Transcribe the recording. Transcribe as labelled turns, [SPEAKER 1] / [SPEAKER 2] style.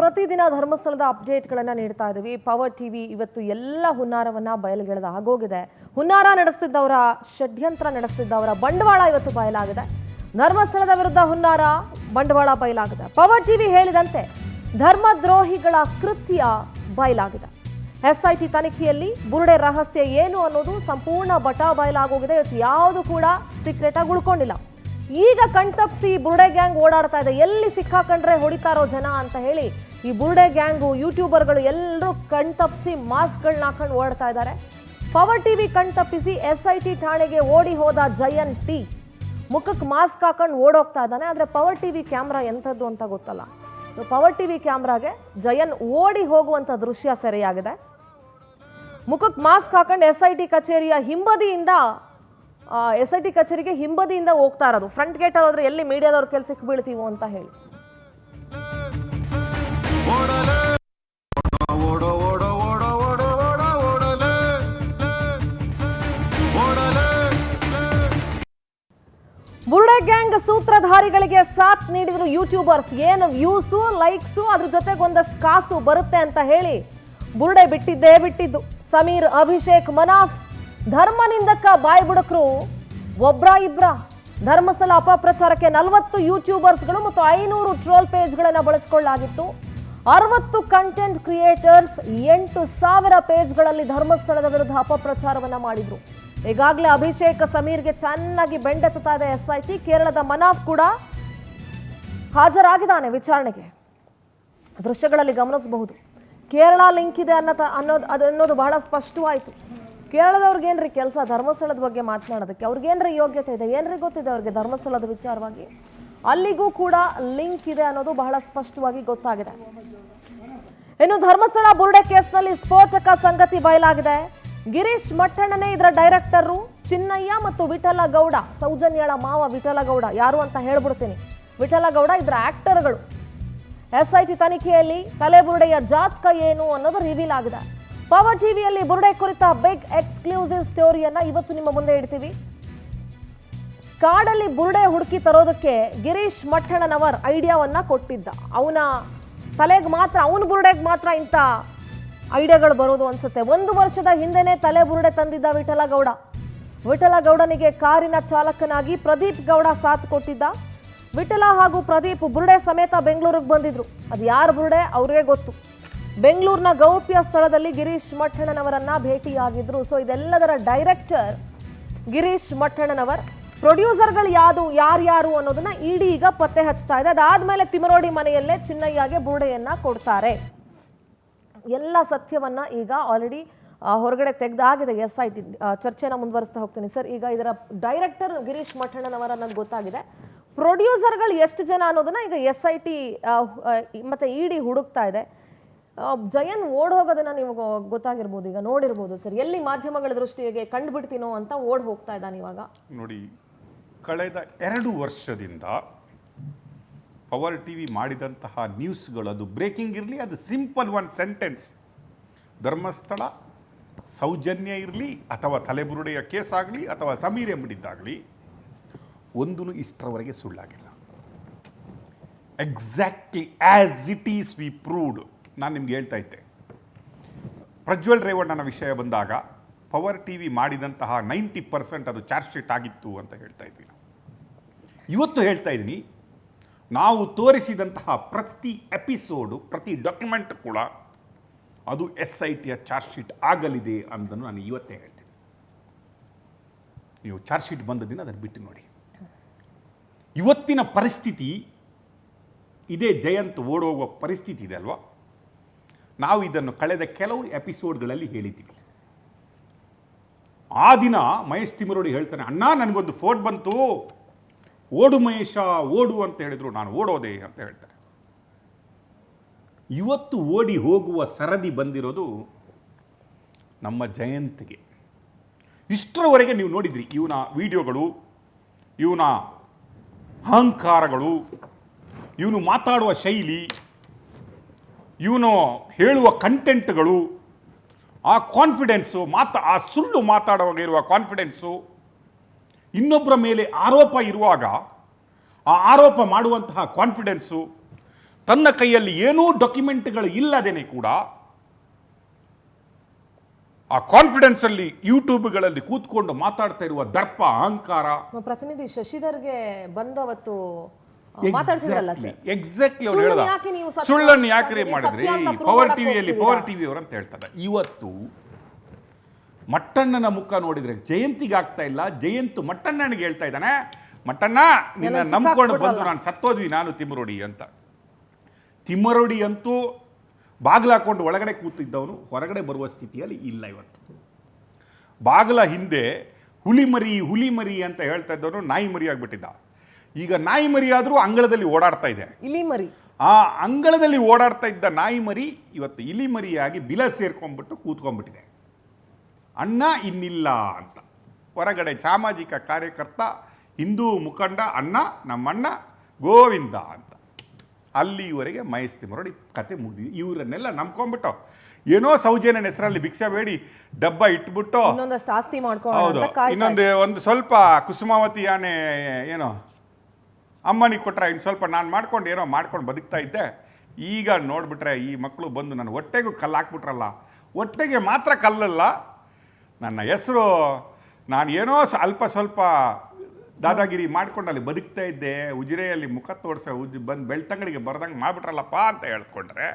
[SPEAKER 1] ಪ್ರತಿದಿನ ಧರ್ಮಸ್ಥಳದ ಅಪ್ಡೇಟ್ಗಳನ್ನು ನೀಡ್ತಾ ಇದ್ದೀವಿ. ಪವರ್ ಟಿವಿ ಇವತ್ತು ಎಲ್ಲ ಹುನ್ನಾರವನ್ನ ಬಯಲುಗೆಳೆದ ಆಗೋಗಿದೆ. ಹುನ್ನಾರ ನಡೆಸ್ತಿದ್ದವರ, ಷಡ್ಯಂತ್ರ ನಡೆಸ್ತಿದ್ದವರ ಬಂಡವಾಳ ಇವತ್ತು ಬಯಲಾಗಿದೆ. ಧರ್ಮಸ್ಥಳದ ವಿರುದ್ಧ ಹುನ್ನಾರ, ಬಂಡವಾಳ ಬಯಲಾಗಿದೆ. ಪವರ್ ಟಿವಿ ಹೇಳಿದಂತೆ ಧರ್ಮದ್ರೋಹಿಗಳ ಕೃತ್ಯ ಬಯಲಾಗಿದೆ. ಎಸ್ಐಟಿ ತನಿಖೆಯಲ್ಲಿ ಬುರುಡೆ ರಹಸ್ಯ ಏನು ಅನ್ನೋದು ಸಂಪೂರ್ಣ ಬಟಾ ಬಯಲಾಗೋಗಿದೆ. ಇವತ್ತು ಯಾವುದು ಕೂಡ ಸೀಕ್ರೆಟ್ ಆಗಿ ಉಳ್ಕೊಂಡಿಲ್ಲ. ಈಗ ಕಣ್ತಪ್ಪಿಸಿ ಬುರುಡೆ ಗ್ಯಾಂಗ್ ಓಡಾಡ್ತಾ ಇದೆ. ಎಲ್ಲಿ ಸಿಕ್ಕಾಕೊಂಡ್ರೆ ಹೊಡಿತಾರೋ ಜನ ಅಂತ ಹೇಳಿ ಈ ಬುರುಡೆ ಗ್ಯಾಂಗು, ಯೂಟ್ಯೂಬರ್ಗಳು ಎಲ್ಲರೂ ಕಣ್ತಪ್ಪಿಸಿ ಮಾಸ್ಕ್ಗಳನ್ನ ಹಾಕೊಂಡು ಓಡ್ತಾ ಇದ್ದಾರೆ. ಪವರ್ ಟಿವಿ ಕಣ್ತಪ್ಪಿಸಿ ಎಸ್ಐಟಿ ಠಾಣೆಗೆ ಓಡಿ ಹೋದ ಜಯನ್ ಟಿ ಮುಖಕ್ಕೆ ಮಾಸ್ಕ್ ಹಾಕೊಂಡು ಓಡೋಗ್ತಾ ಇದ್ದಾನೆ. ಆದರೆ ಪವರ್ ಟಿವಿ ಕ್ಯಾಮ್ರಾ ಎಂಥದ್ದು ಅಂತ ಗೊತ್ತಲ್ಲ. ಪವರ್ ಟಿವಿ ಕ್ಯಾಮ್ರಾಗೆ ಜಯನ್ ಓಡಿ ಹೋಗುವಂಥ ದೃಶ್ಯ ಸೆರೆಯಾಗಿದೆ. ಮುಖಕ್ಕೆ ಮಾಸ್ಕ್ ಹಾಕೊಂಡು ಎಸ್ಐಟಿ ಕಚೇರಿಯ ಎಸ್ಐಟಿ ಕಚೇರಿಗೆ ಹಿಂಬದಿಯಿಂದ ಹೋಗ್ತಾ ಇರೋದು. ಫ್ರಂಟ್ ಗೇಟ್ ಅಲ್ಲಿ ಹೋದ್ರೆ ಎಲ್ಲಿ ಮೀಡಿಯಾದವ್ರ ಕೆಲ್ಸಕ್ಕೆ ಬೀಳ್ತೀವೋ ಅಂತ ಹೇಳಿ. ಬುರುಡೆ ಗ್ಯಾಂಗ್ ಸೂತ್ರಧಾರಿಗಳಿಗೆ ಸಾಥ್ ನೀಡಿದ್ರು ಯೂಟ್ಯೂಬರ್ಸ್. ಏನು ವ್ಯೂಸು, ಲೈಕ್ಸು, ಅದ್ರ ಜೊತೆಗೆ ಒಂದಷ್ಟು ಕಾಸು ಬರುತ್ತೆ ಅಂತ ಹೇಳಿ ಬುರುಡೆ ಬಿಟ್ಟಿದ್ದು. ಸಮೀರ್, ಅಭಿಷೇಕ್, ಮನಾಫ್ ಧರ್ಮನಿಂದಕ ಬಾಯ್ ಬುಡಕರು ಒಬ್ರ ಇಬ್ರ. ಧರ್ಮಸ್ಥಳ ಅಪಪ್ರಚಾರಕ್ಕೆ 40 ಯೂಟ್ಯೂಬರ್ಸ್ಗಳು ಮತ್ತು 500 ಟ್ರೋಲ್ ಪೇಜ್ಗಳನ್ನು ಬಳಸಿಕೊಳ್ಳಲಾಗಿತ್ತು. 60 ಕಂಟೆಂಟ್ ಕ್ರಿಯೇಟರ್ಸ್ 8,000 ಪೇಜ್ಗಳಲ್ಲಿ ಧರ್ಮಸ್ಥಳದ ವಿರುದ್ಧ ಅಪಪ್ರಚಾರವನ್ನ ಮಾಡಿದ್ರು. ಈಗಾಗಲೇ ಅಭಿಷೇಕ್, ಸಮೀರ್ಗೆ ಚೆನ್ನಾಗಿ ಬೆಂಡೆತ್ತಾ ಇದೆ ಎಸ್ಐಟಿ. ಕೇರಳದ ಮನಾಫ್ ಕೂಡ ಹಾಜರಾಗಿದ್ದಾನೆ ವಿಚಾರಣೆಗೆ. ದೃಶ್ಯಗಳಲ್ಲಿ ಗಮನಿಸಬಹುದು. ಕೇರಳ ಲಿಂಕ್ ಇದೆ ಅನ್ನೋದು ಬಹಳ ಸ್ಪಷ್ಟವಾಯಿತು. ಕೇರಳದವ್ರಿಗೇನ್ರಿ ಕೆಲಸ ಧರ್ಮಸ್ಥಳದ ಬಗ್ಗೆ ಮಾತನಾಡೋದಕ್ಕೆ? ಅವ್ರಿಗೇನ್ರಿ ಯೋಗ್ಯತೆ ಇದೆ? ಏನ್ರಿ ಗೊತ್ತಿದೆ ಅವ್ರಿಗೆ ಧರ್ಮಸ್ಥಳದ ವಿಚಾರವಾಗಿ? ಅಲ್ಲಿಗೂ ಕೂಡ ಲಿಂಕ್ ಇದೆ ಅನ್ನೋದು ಬಹಳ ಸ್ಪಷ್ಟವಾಗಿ ಗೊತ್ತಾಗಿದೆ. ಇನ್ನು ಧರ್ಮಸ್ಥಳ ಬುರುಡೆ ಕೇಸ್ನಲ್ಲಿ ಸ್ಫೋಟಕ ಸಂಗತಿ ಬಯಲಾಗಿದೆ. ಗಿರೀಶ್ ಮಠಣ್ಣನೇ ಇದರ ಡೈರೆಕ್ಟರು. ಚಿನ್ನಯ್ಯ ಮತ್ತು ವಿಠಲ ಗೌಡ, ಸೌಜನ್ಯಳ ಮಾವ ವಿಠಲ ಗೌಡ ಯಾರು ಅಂತ ಹೇಳ್ಬಿಡ್ತೀನಿ. ವಿಠಲ ಗೌಡ ಇದರ ಆಕ್ಟರ್ಗಳು. ಎಸ್ಐಟಿ ತನಿಖೆಯಲ್ಲಿ ತಲೆಬುರುಡೆಯ ಜಾತಕ ಏನು ಅನ್ನೋದು ರಿವೀಲ್ ಆಗಿದೆ. ಪವರ್ ಟಿವಿಯಲ್ಲಿ ಬುರುಡೆ ಕುರಿತ ಬಿಗ್ ಎಕ್ಸ್ಕ್ಲೂಸಿವ್ ಸ್ಟೋರಿಯನ್ನ ಇವತ್ತು ನಿಮ್ಮ ಮುಂದೆ ಇಡ್ತೀವಿ. ಕಾಡಲ್ಲಿ ಬುರುಡೆ ಹುಡುಕಿ ತರೋದಕ್ಕೆ ಗಿರೀಶ್ ಮಠಣ್ಣನವರ್ ಐಡಿಯಾವನ್ನ ಕೊಟ್ಟಿದ್ದ. ಅವನ ತಲೆಗೆ ಮಾತ್ರ, ಅವನ ಬುರುಡೆಗೆ ಮಾತ್ರ ಇಂಥ ಐಡಿಯಾಗಳು ಬರೋದು ಅನ್ಸುತ್ತೆ. 1 ವರ್ಷದ ಹಿಂದೆನೆ ತಲೆ ಬುರುಡೆ ತಂದಿದ್ದ ವಿಠಲ ಗೌಡನಿಗೆ ಕಾರಿನ ಚಾಲಕನಾಗಿ ಪ್ರದೀಪ್ ಗೌಡ ಸಾಥ್ ಕೊಟ್ಟಿದ್ದ. ವಿಠಲ ಹಾಗೂ ಪ್ರದೀಪ್ ಬುರುಡೆ ಸಮೇತ ಬೆಂಗಳೂರಿಗೆ ಬಂದಿದ್ರು. ಅದು ಯಾರು ಬುರುಡೆ ಅವ್ರಿಗೆ ಗೊತ್ತು. ಬೆಂಗಳೂರಿನ ಗೌಪ್ಯ ಸ್ಥಳದಲ್ಲಿ ಗಿರೀಶ್ ಮಠಣ್ಣನವರನ್ನ ಭೇಟಿಯಾಗಿದ್ರು. ಸೊ ಇದೆಲ್ಲದರ ಡೈರೆಕ್ಟರ್ ಗಿರೀಶ್ ಮಠಣ್ಣನವರ್. ಪ್ರೊಡ್ಯೂಸರ್ಗಳು ಯಾರ್ಯಾರು ಅನ್ನೋದನ್ನ ಇಡಿ ಈಗ ಪತ್ತೆ ಹಚ್ತಾ ಇದೆ. ಅದಾದ್ಮೇಲೆ ತಿಮರೋಡಿ ಮನೆಯಲ್ಲೇ ಚಿನ್ನಯ್ಯಗೆ ಬುರುಡೆಯನ್ನ ಕೊಡ್ತಾರೆ. ಎಲ್ಲ ಸತ್ಯವನ್ನ ಈಗ ಆಲ್ರೆಡಿ ಹೊರಗಡೆ ತೆಗೆದಾಗಿದೆ ಎಸ್ಐಟಿ. ಚರ್ಚೆನ ಮುಂದುವರಿಸ್ತಾ ಹೋಗ್ತೀನಿ ಸರ್. ಈಗ ಇದರ ಡೈರೆಕ್ಟರ್ ಗಿರೀಶ್ ಮಠಣ್ಣನವರ್ ಅನ್ನೋದು ಗೊತ್ತಾಗಿದೆ. ಪ್ರೊಡ್ಯೂಸರ್ಗಳು ಎಷ್ಟು ಜನ ಅನ್ನೋದನ್ನ ಈಗ ಎಸ್ಐಟಿ ಮತ್ತೆ ಇಡಿ ಹುಡುಕ್ತಾ ಇದೆ. ಜಯನ್ ಓಡ್ ಹೋಗೋದನ್ನ ನೀವು ಗೊತ್ತಾಗಿರ್ಬೋದು, ಈಗ ನೋಡಿರ್ಬೋದು ಸರ್. ಎಲ್ಲಿ ಮಾಧ್ಯಮಗಳ ದೃಷ್ಟಿಗೆ ಕಂಡುಬಿಡ್ತೀನೋ ಅಂತ ಓಡ್ ಹೋಗ್ತಾ ಇದ್ದಾನೆ ಇವಾಗ.
[SPEAKER 2] ನೋಡಿ, ಕಳೆದ 2 ವರ್ಷದಿಂದ ಪವರ್ ಟಿವಿ ಮಾಡಿದಂತಹ ನ್ಯೂಸ್ಗಳು, ಅದು ಬ್ರೇಕಿಂಗ್ ಇರಲಿ, ಅದು ಸಿಂಪಲ್ 1 ಸೆಂಟೆನ್ಸ್, ಧರ್ಮಸ್ಥಳ ಸೌಜನ್ಯ ಇರಲಿ ಅಥವಾ ತಲೆಬುರುಡೆಯ ಕೇಸ್ ಆಗಲಿ ಅಥವಾ ಸಮೀರ್ ಎಂಬುದಿದ್ದಾಗಲಿ, ಒಂದೂ ಇಷ್ಟರವರೆಗೆ ಸುಳ್ಳಾಗಿಲ್ಲ. Exactly as it is we proved. ನಾನು ನಿಮ್ಗೆ ಹೇಳ್ತಾ ಇದ್ದೆ, ಪ್ರಜ್ವಲ್ ರೇವಣ್ಣನ ವಿಷಯ ಬಂದಾಗ ಪವರ್ ಟಿವಿ ಮಾಡಿದಂತಹ 90% ಅದು ಚಾರ್ಜ್ ಶೀಟ್ ಆಗಿತ್ತು ಅಂತ ಹೇಳ್ತಾ ಇದ್ವಿ. ಇವತ್ತು ಹೇಳ್ತಾ ಇದ್ದೀನಿ, ನಾವು ತೋರಿಸಿದಂತಹ ಪ್ರತಿ ಎಪಿಸೋಡು, ಪ್ರತಿ ಡಾಕ್ಯುಮೆಂಟ್ ಕೂಡ ಅದು SITಯ ಚಾರ್ಜ್ ಶೀಟ್ ಆಗಲಿದೆ ಅನ್ನೋದನ್ನು ನಾನು ಇವತ್ತೇ ಹೇಳ್ತೀನಿ. ನೀವು ಚಾರ್ಜ್ ಶೀಟ್ ಬಂದ ದಿನ ಅದನ್ನು ಬಿಟ್ಟು ನೋಡಿ. ಇವತ್ತಿನ ಪರಿಸ್ಥಿತಿ ಇದೇ, ಜಯಂತ್ ಓಡೋಗುವ ಪರಿಸ್ಥಿತಿ ಇದೆ ಅಲ್ವಾ? ನಾವು ಇದನ್ನು ಕಳೆದ ಕೆಲವು ಎಪಿಸೋಡ್ಗಳಲ್ಲಿ ಹೇಳಿದ್ದೀವಿ. ಆ ದಿನ ಮಹೇಶ್ ತಿಮರೋಡಿ ಹೇಳ್ತಾನೆ, ಅಣ್ಣ ನನಗೊಂದು ಫೋನ್ ಬಂತು, ಓಡು ಮಹೇಶ ಓಡು ಅಂತ ಹೇಳಿದ್ರು, ನಾನು ಓಡೋದೆ ಅಂತ ಹೇಳ್ತಾರೆ. ಇವತ್ತು ಓಡಿ ಹೋಗುವ ಸರದಿ ಬಂದಿರೋದು ನಮ್ಮ ಜಯಂತ್ಗೆ. ಇಷ್ಟರವರೆಗೆ ನೀವು ನೋಡಿದ್ರಿ ಇವನ ವಿಡಿಯೋಗಳು, ಇವನ ಅಹಂಕಾರಗಳು, ಇವನು ಮಾತಾಡುವ ಶೈಲಿ, ಇವನು ಹೇಳುವ ಕಂಟೆಂಟ್ಗಳು, ಆ ಕಾನ್ಫಿಡೆನ್ಸು, ಆ ಸುಳ್ಳು ಮಾತಾಡುವಾಗ ಇರುವ ಕಾನ್ಫಿಡೆನ್ಸು, ಇನ್ನೊಬ್ಬರ ಮೇಲೆ ಆರೋಪ ಇರುವಾಗ ಆ ಆರೋಪ ಮಾಡುವಂತಹ ಕಾನ್ಫಿಡೆನ್ಸು, ತನ್ನ ಕೈಯಲ್ಲಿ ಏನೂ ಡಾಕ್ಯುಮೆಂಟ್ಗಳು ಇಲ್ಲದೇನೆ ಕೂಡ ಆ ಕಾನ್ಫಿಡೆನ್ಸ್ ಅಲ್ಲಿ ಯೂಟ್ಯೂಬ್ಗಳಲ್ಲಿ ಕೂತ್ಕೊಂಡು ಮಾತಾಡ್ತಾ ಇರುವ ದರ್ಪ ಅಹಂಕಾರ.
[SPEAKER 1] ಪ್ರತಿನಿಧಿ ಶಶಿಧರ್ಗೆ ಬಂದು ಅವತ್ತು ಮಾತಾಡ್ತಿದ್ರಲ್ಲ ಸರ್,
[SPEAKER 2] ಎಕ್ಸಾಕ್ಟ್ಲಿ ಅವ್ರು ಹೇಳ್ದ ಸುಳ್ಳನ್ನು ಯಾಕ್ರಿ ಮಾಡಿದ್ರಿ ಪವರ್ ಟಿವಿ ಅವರು ಅಂತ ಹೇಳ್ತಾರೆ. ಇವತ್ತು ಮಟ್ಟಣ್ಣನ ಮುಖ ನೋಡಿದ್ರೆ ಜಯಂತಿಗೆ ಆಗ್ತಾ ಇಲ್ಲ. ಜಯಂತ್ ಮಟ್ಟಣ್ಣನಿಗೆ ಹೇಳ್ತಾ ಇದ್ದಾನೆ, ಮಟ್ಟಣ್ಣ ನಿನ್ನ ನಂಬ್ಕೊಂಡು ಬಂದು ನಾನು ಸತ್ತೋದ್ವಿ ನಾನು ತಿಮ್ಮರೋಡಿ ಅಂತ. ತಿಮ್ಮರೋಡಿ ಅಂತೂ ಬಾಗಿಲು ಹಾಕೊಂಡು ಒಳಗಡೆ ಕೂತಿದ್ದವನು ಹೊರಗಡೆ ಬರುವ ಸ್ಥಿತಿಯಲ್ಲಿ ಇಲ್ಲ. ಇವತ್ತು ಬಾಗಿಲ ಹಿಂದೆ ಹುಲಿ ಮರಿ ಅಂತ ಹೇಳ್ತಾ ಇದ್ದವನು ನಾಯಿ ಮರಿ ಆಗ್ಬಿಟ್ಟಿದ್ದ. ಈಗ ನಾಯಿ ಮರಿ ಆದರೂ ಅಂಗಳದಲ್ಲಿ ಓಡಾಡ್ತಾ ಇದೆ.
[SPEAKER 1] ಇಲಿ ಮರಿ,
[SPEAKER 2] ಆ ಅಂಗಳದಲ್ಲಿ ಓಡಾಡ್ತಾ ಇದ್ದ ನಾಯಿ ಮರಿ ಇವತ್ತು ಇಲಿ ಮರಿಯಾಗಿ ಬಿಲ ಸೇರ್ಕೊಂಡ್ಬಿಟ್ಟು ಕೂತ್ಕೊಂಡ್ಬಿಟ್ಟಿದೆ. ಅಣ್ಣ ಇನ್ನಿಲ್ಲ ಅಂತ ಹೊರಗಡೆ ಸಾಮಾಜಿಕ ಕಾರ್ಯಕರ್ತ ಹಿಂದೂ ಮುಖಂಡ ಅಣ್ಣ ನಮ್ಮಣ್ಣ ಗೋವಿಂದ ಅಂತ ಅಲ್ಲಿವರೆಗೆ ಮಹೇಶ್ ತಿಮ್ಮರೋಡಿ ಕತೆ ಮುಗಿದಿದೆ. ಇವರನ್ನೆಲ್ಲ ನಂಬ್ಕೊಂಡ್ಬಿಟ್ಟು ಏನೋ ಸೌಜನ್ಯನ ಹೆಸರಲ್ಲಿ ಭಿಕ್ಷೆ ಬೇಡಿ ಡಬ್ಬ ಇಟ್ಬಿಟ್ಟು
[SPEAKER 1] ಇನ್ನೊಂದಷ್ಟು ಆಸ್ತಿ
[SPEAKER 2] ಹೌದು ಒಂದು ಸ್ವಲ್ಪ ಕುಸುಮಾವತಿ ಆನೆ ಏನೋ ಅಮ್ಮನಿಗೆ ಕೊಟ್ರೆ ಇನ್ನು ಸ್ವಲ್ಪ ನಾನು ಮಾಡ್ಕೊಂಡು ಏನೋ ಮಾಡ್ಕೊಂಡು ಬದುಕ್ತಾ ಇದ್ದೆ. ಈಗ ನೋಡಿಬಿಟ್ರೆ ಈ ಮಕ್ಕಳು ಬಂದು ನನ್ನ ಹೊಟ್ಟೆಗೂ ಕಲ್ಲು ಹಾಕ್ಬಿಟ್ರಲ್ಲ. ಹೊಟ್ಟೆಗೆ ಮಾತ್ರ ಕಲ್ಲಲ್ಲ, ನನ್ನ ಹೆಸರು ನಾನು ಏನೋ ಅಲ್ಪ ಸ್ವಲ್ಪ ದಾದಾಗಿರಿ ಮಾಡ್ಕೊಂಡು ಅಲ್ಲಿ ಬದುಕ್ತಾ ಇದ್ದೆ, ಉಜಿರೆಯಲ್ಲಿ ಮುಖ ತೋರಿಸ ಬಂದು ಬೆಳ್ತಂಗಡಿಗೆ ಬರ್ದಂಗೆ ಮಾಡಿಬಿಟ್ರಲ್ಲಪ್ಪ ಅಂತ ಹೇಳ್ಕೊಂಡ್ರೆ